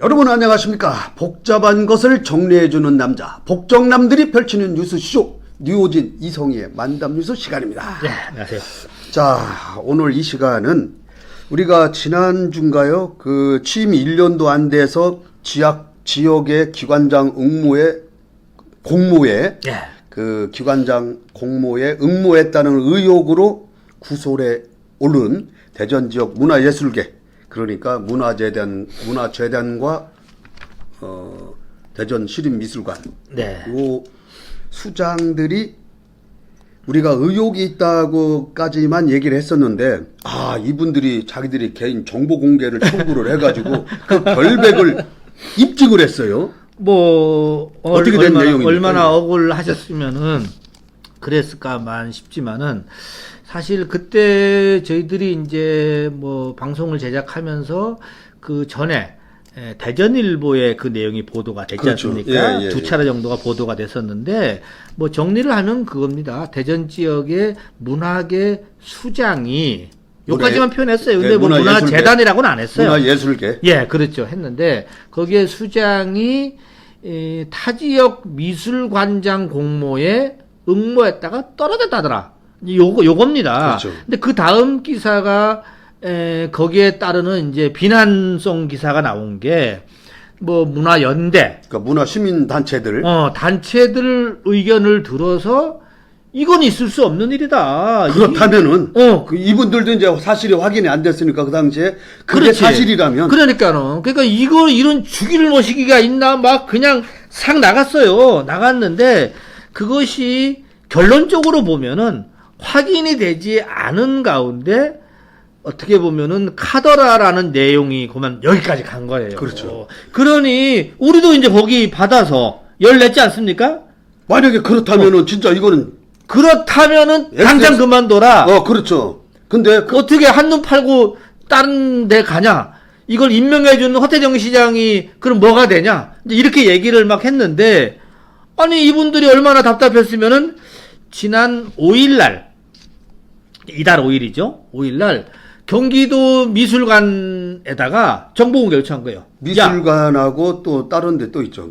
여러분 안녕하십니까? 복잡한 것을 정리해주는 남자 복정남들이 펼치는 뉴스쇼 뉴오진 이성희의 만담뉴스 시간입니다. 네, 안녕하세요. 자, 오늘 이 시간은 우리가 지난주인가요? 그 취임 1년도 안 돼서 지역의 기관장 공모에 예. 그 기관장 공모에 응모했다는 의혹으로 구설에 오른 대전 지역 문화예술계, 그러니까 문화재단과 대전 시립미술관 네. 요 수장들이 우리가 의혹이 있다고까지만 얘기를 했었는데, 이분들이 자기들이 개인 정보 공개를 청구를 해가지고 그 결백을 입증을 했어요. 뭐 어떻게 된 내용입니까? 얼마나 억울하셨으면은 그랬을까만 싶지만은, 사실 그때 저희들이 이제 뭐 방송을 제작하면서 그 전에 대전일보에 그 내용이 보도가 됐지 그렇죠. 않습니까? 예. 두 차례 정도가 보도가 됐었는데, 뭐 정리를 하면 그겁니다. 대전 지역의 문화계 수장이 여기까지만 표현했어요. 근데 뭐 문화재단이라고는 안 했어요. 문화예술계. 예, 그렇죠. 했는데 거기에 수장이 타 지역 미술관장 공모에 응모했다가 떨어졌다더라. 요겁니다. 그렇죠. 근데 그 다음 기사가 거기에 따르는 이제 비난성 기사가 나온 게 뭐 문화연대, 그러니까 문화 시민 단체들. 단체들 의견을 들어서 이건 있을 수 없는 일이다. 그렇다면은 이분들도 이제 사실이 확인이 안 됐으니까 그 당시에 그게 그렇지. 사실이라면. 그러니까는 이런 주기를 모시기가 있나 막 그냥 싹 나갔어요. 나갔는데 그것이 결론적으로 보면은 확인이 되지 않은 가운데 어떻게 보면은 카더라라는 내용이 그만 여기까지 간 거예요. 그렇죠. 그러니 우리도 이제 거기 받아서 열 냈지 않습니까? 만약에 그렇다면은 진짜 이거는 그렇다면은 당장 그만둬라. 그렇죠. 근데 어떻게 한눈 팔고 다른 데 가냐? 이걸 임명해주는 허태정 시장이 그럼 뭐가 되냐? 이제 이렇게 얘기를 막 했는데, 아니 이분들이 얼마나 답답했으면은 지난 5일날, 이달 5일이죠. 5일날 경기도 미술관에다가 정보공개 요청한 거예요. 미술관하고 또 다른 데 또 있죠.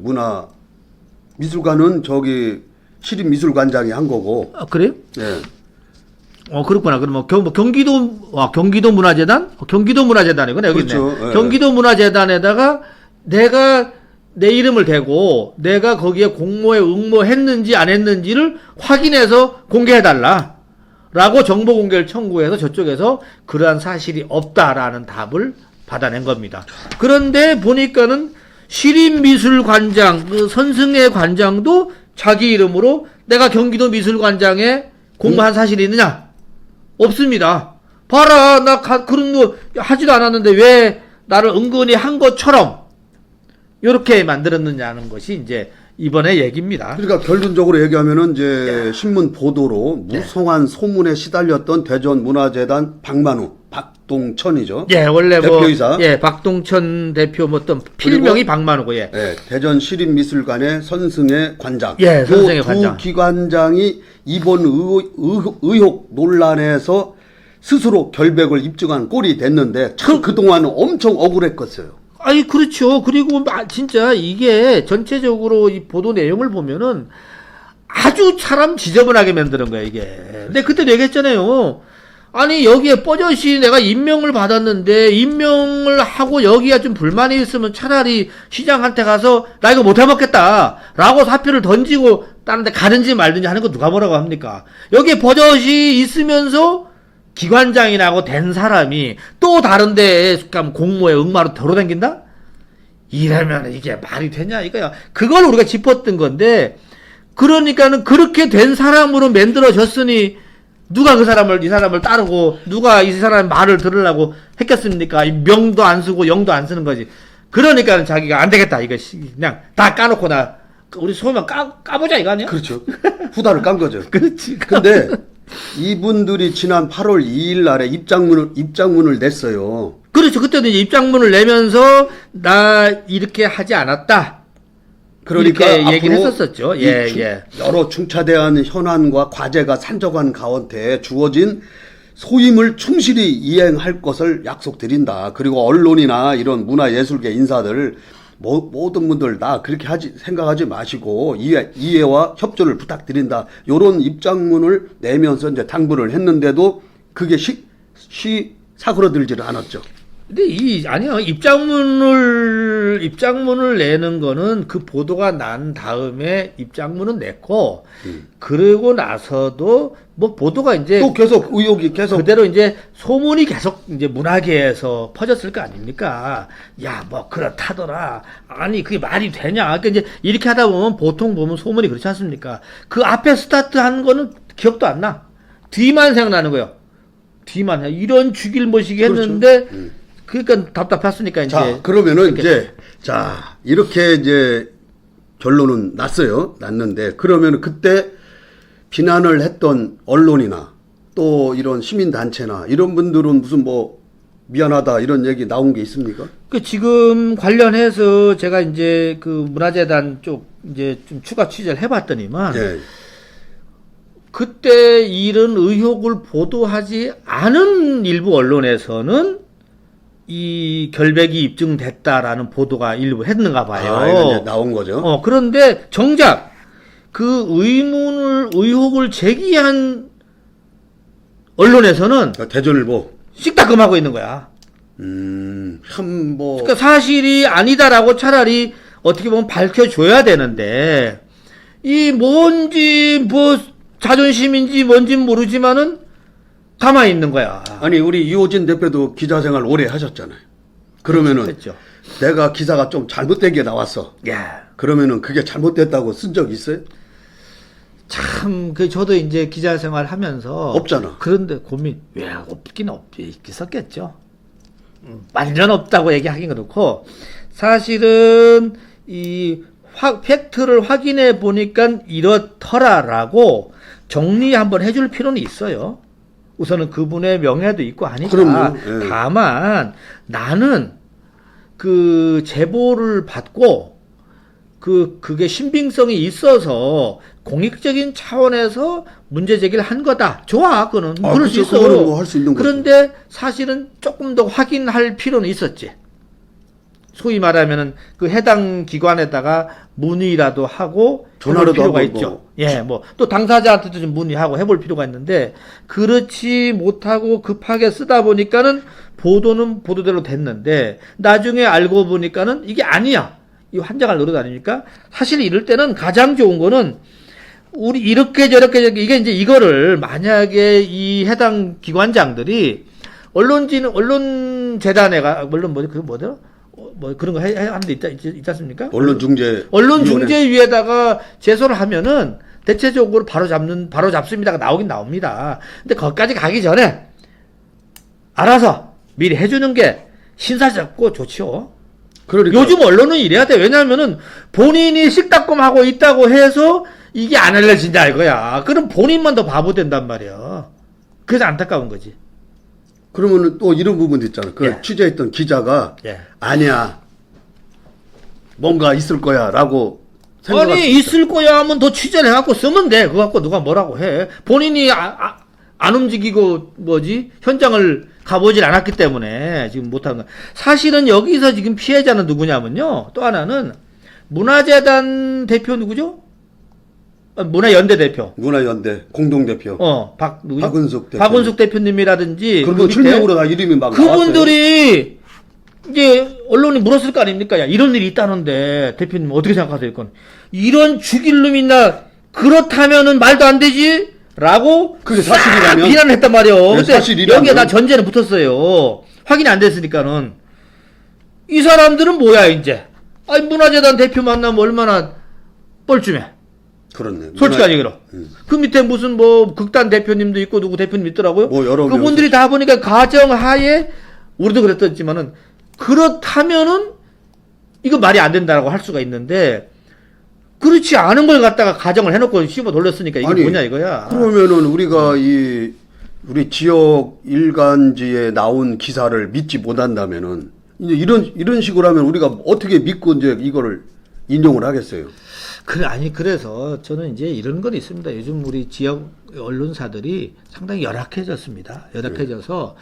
미술관은 저기 시립미술관장이 한 거고. 그래요? 예. 그렇구나. 그럼 경기도 문화재단? 경기도 문화재단이구나. 여기 있네. 그렇죠. 예. 경기도 문화재단에다가 내가 내 이름을 대고 내가 거기에 공모에 응모했는지 안 했는지를 확인해서 공개해달라. 라고 정보 공개를 청구해서 저쪽에서 그러한 사실이 없다라는 답을 받아낸 겁니다. 그런데 보니까는 시립미술관장, 그 선승의 관장도 자기 이름으로 내가 경기도 미술관장에 공모한 사실이 있느냐? 없습니다. 봐라, 나 그런 거 하지도 않았는데 왜 나를 은근히 한 것처럼 이렇게 만들었느냐는 것이 이제 이번에 얘기입니다. 그러니까 결론적으로 얘기하면은 이제 신문 보도로 무성한 소문에 시달렸던 대전 문화재단 박동천이죠. 예, 원래 대표이사. 박동천 대표 어떤 필명이 박만우고, 예. 대전 시립미술관의 선승의 관장. 예, 선승의 관장. 두 기관장이 이번 의혹 논란에서 스스로 결백을 입증한 꼴이 됐는데 참 그동안 엄청 억울했겠어요. 아니, 그렇죠. 그리고 진짜 이게 전체적으로 이 보도 내용을 보면은 아주 사람 지저분하게 만드는 거야, 이게. 근데 그때도 얘기했잖아요. 아니, 여기에 뻐젓이 내가 임명을 받았는데, 임명을 하고 여기가 좀 불만이 있으면 차라리 시장한테 가서 나 이거 못 해먹겠다. 라고 사표를 던지고 다른 데 가든지 말든지 하는 거 누가 뭐라고 합니까? 여기에 버젓이 있으면서 기관장이라고 된 사람이 또 다른 데에 공모에 응모로 돌아다닌다? 이러면 이게 말이 되냐 이거야. 그걸 우리가 짚었던 건데, 그러니까는 그렇게 된 사람으로 만들어졌으니 누가 이 사람을 따르고 누가 이 사람의 말을 들으려고 했겠습니까? 이 명도 안 쓰고 영도 안 쓰는 거지. 그러니까는 자기가 안 되겠다 이거 그냥 다 까놓고 우리 소면 까보자 이거 아니야? 그렇죠. 후다를 깐 거죠. 그렇지. 근데 이분들이 지난 8월 2일 날에 입장문을 냈어요. 그렇죠. 그때도 이제 입장문을 내면서 나 이렇게 하지 않았다. 그러니까 이렇게 얘기를 했었었죠. 예. 여러 중차대한 현안과 과제가 산적한 가운데 주어진 소임을 충실히 이행할 것을 약속드린다. 그리고 언론이나 이런 문화예술계 인사들 모든 분들 다 그렇게 생각하지 마시고 이해와 협조를 부탁드린다. 요런 입장문을 내면서 이제 당부를 했는데도 그게 사그러들지를 않았죠. 근데 아니요. 입장문을 내는 거는 그 보도가 난 다음에 입장문은 냈고, 그러고 나서도 뭐 보도가 이제 또 계속 의혹이 계속 그대로 이제 소문이 계속 이제 문화계에서 퍼졌을 거 아닙니까? 야, 뭐 그렇다더라. 아니, 그게 말이 되냐? 그러니까 이제 이렇게 하다 보면 보통 보면 소문이 그렇지 않습니까? 그 앞에 스타트한 거는 기억도 안 나. 뒤만 생각나는 거예요. 뒤만 해. 이런 죽일 모시기 했는데, 그러니까 답답했으니까 이제. 자, 그러면은 이렇게. 이제 자, 이렇게 이제 결론은 났는데 그러면은 그때 비난을 했던 언론이나 또 이런 시민단체나 이런 분들은 무슨 뭐 미안하다 이런 얘기 나온 게 있습니까? 그 지금 관련해서 제가 이제 그 문화재단 쪽 이제 좀 추가 취재를 해봤더니만 예. 그때 이런 의혹을 보도하지 않은 일부 언론에서는 이 결백이 입증됐다라는 보도가 일부 했는가 봐요. 아, 이거 이제 나온 거죠. 그런데 정작 그 의혹을 제기한 언론에서는 대전일보. 씩따끔하고 있는 거야. 참 뭐. 그러니까 사실이 아니다라고 차라리 어떻게 보면 밝혀줘야 되는데 이 뭔지 뭐 자존심인지 뭔지 모르지만은 가만히 있는 거야. 아니 우리 이호진 대표도 기자 생활 오래 하셨잖아요. 그러면은 했죠. 내가 기사가 좀 잘못된 게 나왔어. 야, 그러면은 그게 잘못됐다고 쓴 적 있어요? 참, 저도 이제 기자 생활 하면서. 없잖아. 그런데 고민, 왜 없긴 있었겠죠. 완전 없다고 얘기하긴 그렇고, 사실은 팩트를 확인해 보니까 이렇더라라고 정리 한번 해줄 필요는 있어요. 우선은 그분의 명예도 있고 하니까. 그럼요. 예. 다만, 나는 그 제보를 받고, 그게 신빙성이 있어서 공익적인 차원에서 문제 제기를 한 거다. 좋아, 그거는. 그럴 수 있어. 그거는 뭐 할 수 있는 거죠. 그런데 사실은 조금 더 확인할 필요는 있었지. 소위 말하면은 그 해당 기관에다가 문의라도 하고 전화라도 해볼 필요가 하고 있죠. 뭐. 예, 뭐 또 당사자한테도 좀 문의하고 해볼 필요가 있는데 그렇지 못하고 급하게 쓰다 보니까는 보도는 보도대로 됐는데 나중에 알고 보니까는 이게 아니야. 이 환장을 노려다니니까 사실 이럴 때는 가장 좋은 거는 우리 이렇게 저렇게 이게 이제 이거를 만약에 이 해당 기관장들이 언론재단에가 물론 뭐 그거 뭐더라? 뭐 그런 거 하는 데 있지 않습니까? 언론중재위에다가 제소를 하면은 대체적으로 바로 잡습니다가 나오긴 나옵니다. 근데 거기까지 가기 전에 알아서 미리 해주는 게 신사잡고 좋지요. 그러니까. 요즘 언론은 이래야 돼. 왜냐하면은 본인이 식딱검하고 있다고 해서 이게 안 알려진다 이거야. 그럼 본인만 더 바보 된단 말이야. 그래서 안타까운 거지. 그러면은 또 이런 부분도 있잖아. 그 예. 취재했던 기자가 예. 아니야. 뭔가 있을 거야라고 생각할 아니 수 있다. 있을 거야 하면 더 취재를 해갖고 쓰면 돼. 그거 갖고 누가 뭐라고 해. 본인이 안 움직이고 현장을 가보질 않았기 때문에 지금 못하는 거야. 사실은 여기서 지금 피해자는 누구냐면요. 또 하나는 문화재단 대표 누구죠? 문화연대 대표. 문화연대 공동대표. 누구죠? 박은숙 대표. 박은숙 대표님이라든지. 그리고 그 밑에 실명으로 다 이름이 막 나왔어요. 그분들이 이제 언론이 물었을 거 아닙니까? 야, 이런 일이 있다는데 대표님 어떻게 생각하세요? 이건 이런 죽일 놈 있나? 그렇다면은 말도 안 되지? 라고 그게 사실이라면? 비난을 했단 말이에요. 네, 근데 사실이라면? 여기에 다 전제는 붙었어요. 확인이 안 됐으니까는 이 사람들은 뭐야 이제? 아니 문화재단 대표 만나면 얼마나 뻘쭘해. 그렇네. 솔직한 얘기로. 그 밑에 무슨 뭐 극단 대표님도 있고 누구 대표님 있더라고요. 뭐 여러 그분들이 다 보니까 가정하에 우리도 그랬었지만은 그렇다면은 이거 말이 안 된다라고 할 수가 있는데 그렇지 않은 걸 갖다가 가정을 해놓고 씹어 돌렸으니까 이게 아니, 뭐냐 이거야. 그러면은 우리가 우리 지역 일간지에 나온 기사를 믿지 못한다면은 이제 이런 식으로 하면 우리가 어떻게 믿고 이제 이거를 인용을 하겠어요? 그래서 저는 이제 이런 건 있습니다. 요즘 우리 지역 언론사들이 상당히 열악해졌습니다. 열악해져서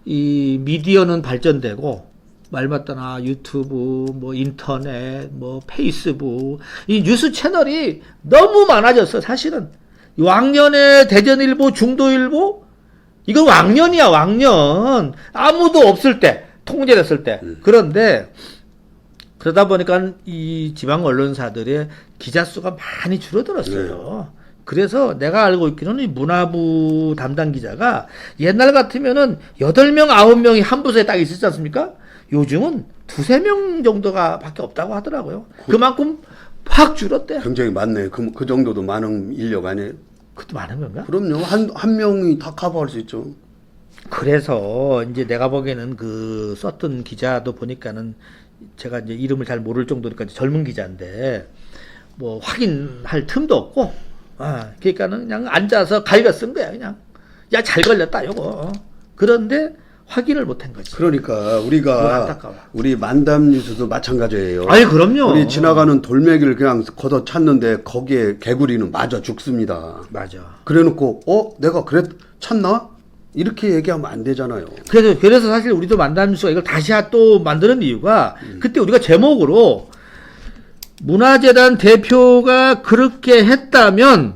이 미디어는 발전되고 말 맞다나 유튜브, 뭐 인터넷, 뭐 페이스북, 이 뉴스 채널이 너무 많아졌어. 사실은 왕년에 대전일보, 중도일보, 이건 왕년이야, 왕년. 아무도 없을 때, 통제됐을 때. 그런데 그러다 보니까 이 지방 언론사들의 기자 수가 많이 줄어들었어요. 그래서 내가 알고 있기로는 이 문화부 담당 기자가 옛날 같으면은 8명, 9명이 한 부서에 딱 있었지 않습니까? 요즘은 2-3명 정도가 밖에 없다고 하더라고요. 그만큼 확 줄었대. 굉장히 많네. 그 정도도 많은 인력 아니에요? 그것도 많은 건가? 그럼요. 한 명이 다 커버할 수 있죠. 그래서 이제 내가 보기에는 그 썼던 기자도 보니까는 제가 이제 이름을 잘 모를 정도니까 젊은 기자인데 뭐 확인할 틈도 없고, 그러니까는 그냥 앉아서 갈겨 쓴 거야 그냥. 야, 잘 걸렸다 요거. 그런데 확인을 못한 거지. 그러니까 그거 우리가 안타까워. 우리 만담 뉴스도 마찬가지예요. 아니 그럼요. 우리 지나가는 돌멩이를 그냥 걷어 찾는데 거기에 개구리는 맞아 죽습니다. 맞아. 그래놓고 내가 찾나? 이렇게 얘기하면 안 되잖아요. 그래서 사실 우리도 만담뉴스가 이걸 다시 또 만드는 이유가 그때 우리가 제목으로 문화재단 대표가 그렇게 했다면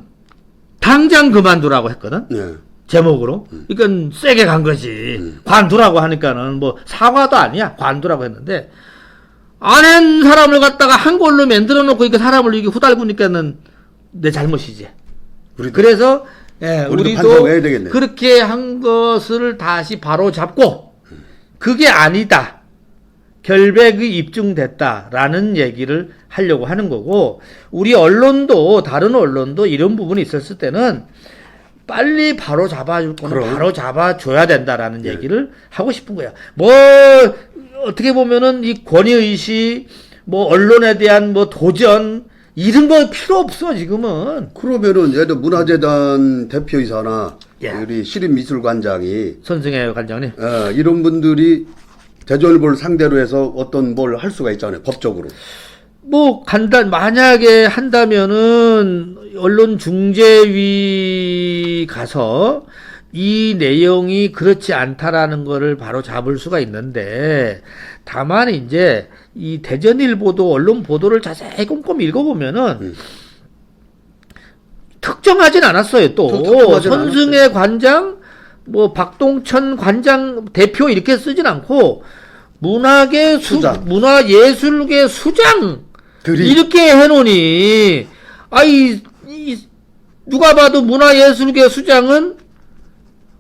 당장 그만두라고 했거든. 네. 제목으로. 그러니까 세게 간 거지. 관두라고 하니까는 뭐 사과도 아니야. 관두라고 했는데 안 한 사람을 갖다가 한 걸로 만들어 놓고 이렇게 사람을 이렇게 후달구니까는 내 잘못이지. 그래서 우리도 반성해야 되겠네. 그렇게 한 것을 다시 바로 잡고 그게 아니다. 결백이 입증됐다라는 얘기를 하려고 하는 거고, 우리 언론도 다른 언론도 이런 부분이 있었을 때는 빨리 바로 잡아줄 거는 그럼. 바로 잡아줘야 된다라는 얘기를 하고 싶은 거야. 뭐 어떻게 보면은 이 권위의식, 뭐 언론에 대한 뭐 도전 이런 거 필요 없어 지금은. 그러면은 예를 들어 문화재단 대표이사나 예. 우리 시립미술관장이 선승혜 관장님. 이런 분들이 대전일보를 상대로 해서 어떤 뭘 할 수가 있잖아요. 법적으로. 뭐 만약에 한다면은 언론중재위 가서 이 내용이 그렇지 않다라는 거를 바로 잡을 수가 있는데, 다만 이제 이 대전일보도 언론 보도를 자세히 꼼꼼히 읽어보면은 특정하진 않았어요. 또 특정하진 손승혜 관장, 뭐 박동천 관장 대표 이렇게 쓰진 않고 수장. 문화예술계 수장 들이. 이렇게 해놓으니 누가 봐도 문화예술계 수장은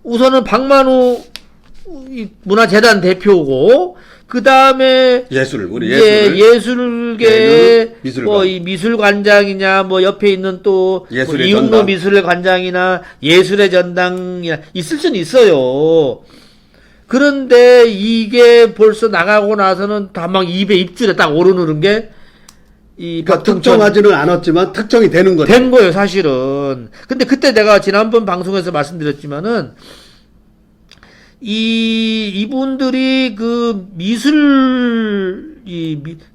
우선은 박만우 문화재단 대표고, 그 다음에 우리 예술계 미술관. 뭐 이 미술관장이냐, 뭐 옆에 있는 또 예술의 이웅로 전당. 미술관장이나 예술의 전당이나 있을 수는 있어요. 그런데 이게 벌써 나가고 나서는 다막 입에 입줄에 딱 오르는 게 이 그러니까 특정하지는 않았지만 특정이 되는 거죠. 된 거예요, 사실은. 근데 그때 내가 지난번 방송에서 말씀드렸지만은 이분들이 그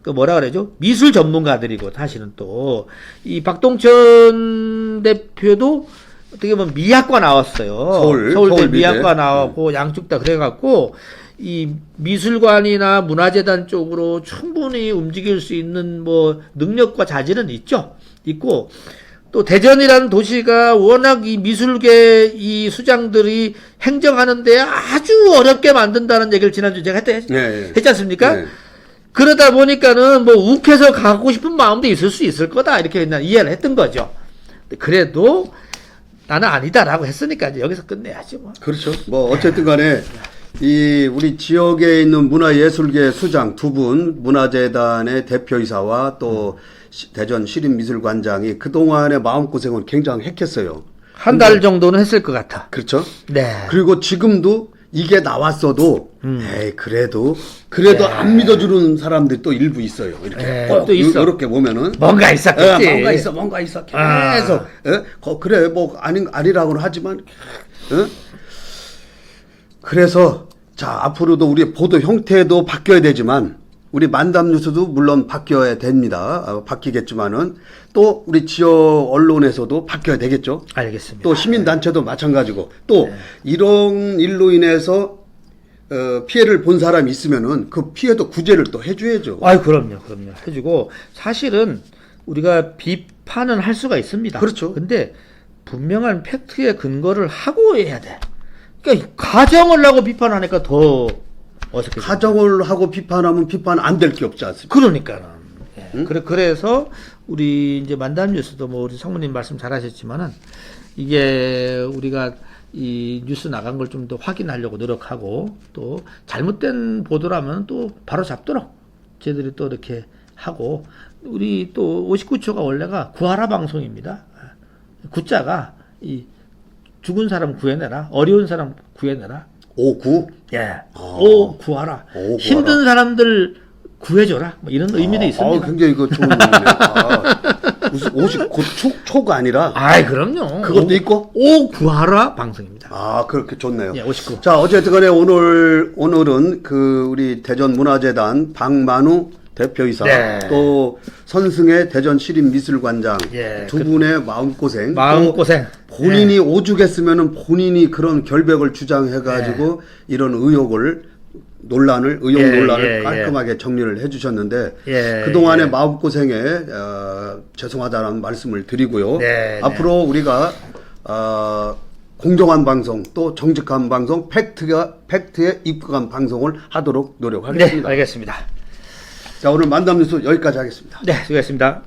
뭐라 그러죠? 미술 전문가들이고, 사실은 또 이 박동천 대표도 어떻게 보면 미학과 나왔어요. 서울대 미학과 나왔고 양쪽 다 그래갖고 이 미술관이나 문화재단 쪽으로 충분히 움직일 수 있는 뭐 능력과 자질은 있고, 또 대전이라는 도시가 워낙 이 미술계 이 수장들이 행정하는데 아주 어렵게 만든다는 얘기를 지난주에 제가 했지 않습니까? 네. 그러다 보니까는 뭐 욱해서 가고 싶은 마음도 있을 수 있을 거다, 이렇게 난 이해를 했던 거죠. 그래도 나는 아니다라고 했으니까 이제 여기서 끝내야지 뭐. 그렇죠. 뭐 어쨌든 간에 우리 지역에 있는 문화예술계 수장 두 분, 문화재단의 대표이사와 또 대전 시립미술관장이 그동안의 마음고생을 굉장히 했겠어요. 한 달 정도는 했을 것 같아. 그렇죠. 네. 그리고 지금도 이게 나왔어도 그래도 네. 안 믿어주는 사람들이 또 일부 있어요. 이렇게 또 있어. 이렇게 보면은 뭔가 있었겠지. 뭔가 있어. 계속 그래 뭐 아니라고는 하지만 그래서 자 앞으로도 우리 보도 형태도 바뀌어야 되지만 우리 만담 뉴스도 물론 바뀌어야 됩니다. 바뀌겠지만은 또 우리 지역 언론에서도 바뀌어야 되겠죠. 알겠습니다. 또 시민단체도 마찬가지고 또 이런 일로 인해서 피해를 본 사람이 있으면은 그 피해도 구제를 또 해줘야죠. 아이, 그럼요. 해주고, 사실은 우리가 비판은 할 수가 있습니다. 그렇죠. 근데 분명한 팩트에 근거를 하고 해야 돼. 그러니까 가정을 하고 비판하니까 더 어색해. 가정을 하고 비판하면 비판 안 될 게 없지 않습니까? 그러니까는. 예. 그래서 우리 이제 만담 뉴스도 뭐 우리 성모님 말씀 잘하셨지만은 이게 우리가 이 뉴스 나간 걸 좀 더 확인하려고 노력하고 또 잘못된 보도라면 또 바로 잡도록 저희들이 또 이렇게 하고 우리 또 59초가 원래가 구하라 방송입니다. 구자가 이 죽은 사람 구해내라, 어려운 사람 구해내라. 59? 예, 오 구하라. 오, 구하라. 힘든 사람들 구해줘라. 뭐 이런 의미도 있습니다. 굉장히 이거 좋은 의미네. 무슨 59초가 아니라 아이, 그럼요. 그것도 있고? 오 구하라 방송입니다. 그렇게 좋네요. 예, 59. 자, 어쨌든 간에 오늘은 그 우리 대전문화재단 박만우 대표이사 네. 또 선승의 대전시립미술관장 예, 두 분의 마음고생 마음고생. 또 본인이 오죽했으면은 본인이 그런 결백을 주장해가지고 이런 의혹 논란을 깔끔하게 정리를 해주셨는데 그동안의 마음고생에 죄송하다는 말씀을 드리고요. 앞으로 우리가 공정한 방송 또 정직한 방송 팩트에 입각한 방송을 하도록 노력하겠습니다. 네, 알겠습니다. 자, 오늘 만담 뉴스 여기까지 하겠습니다. 네, 수고했습니다.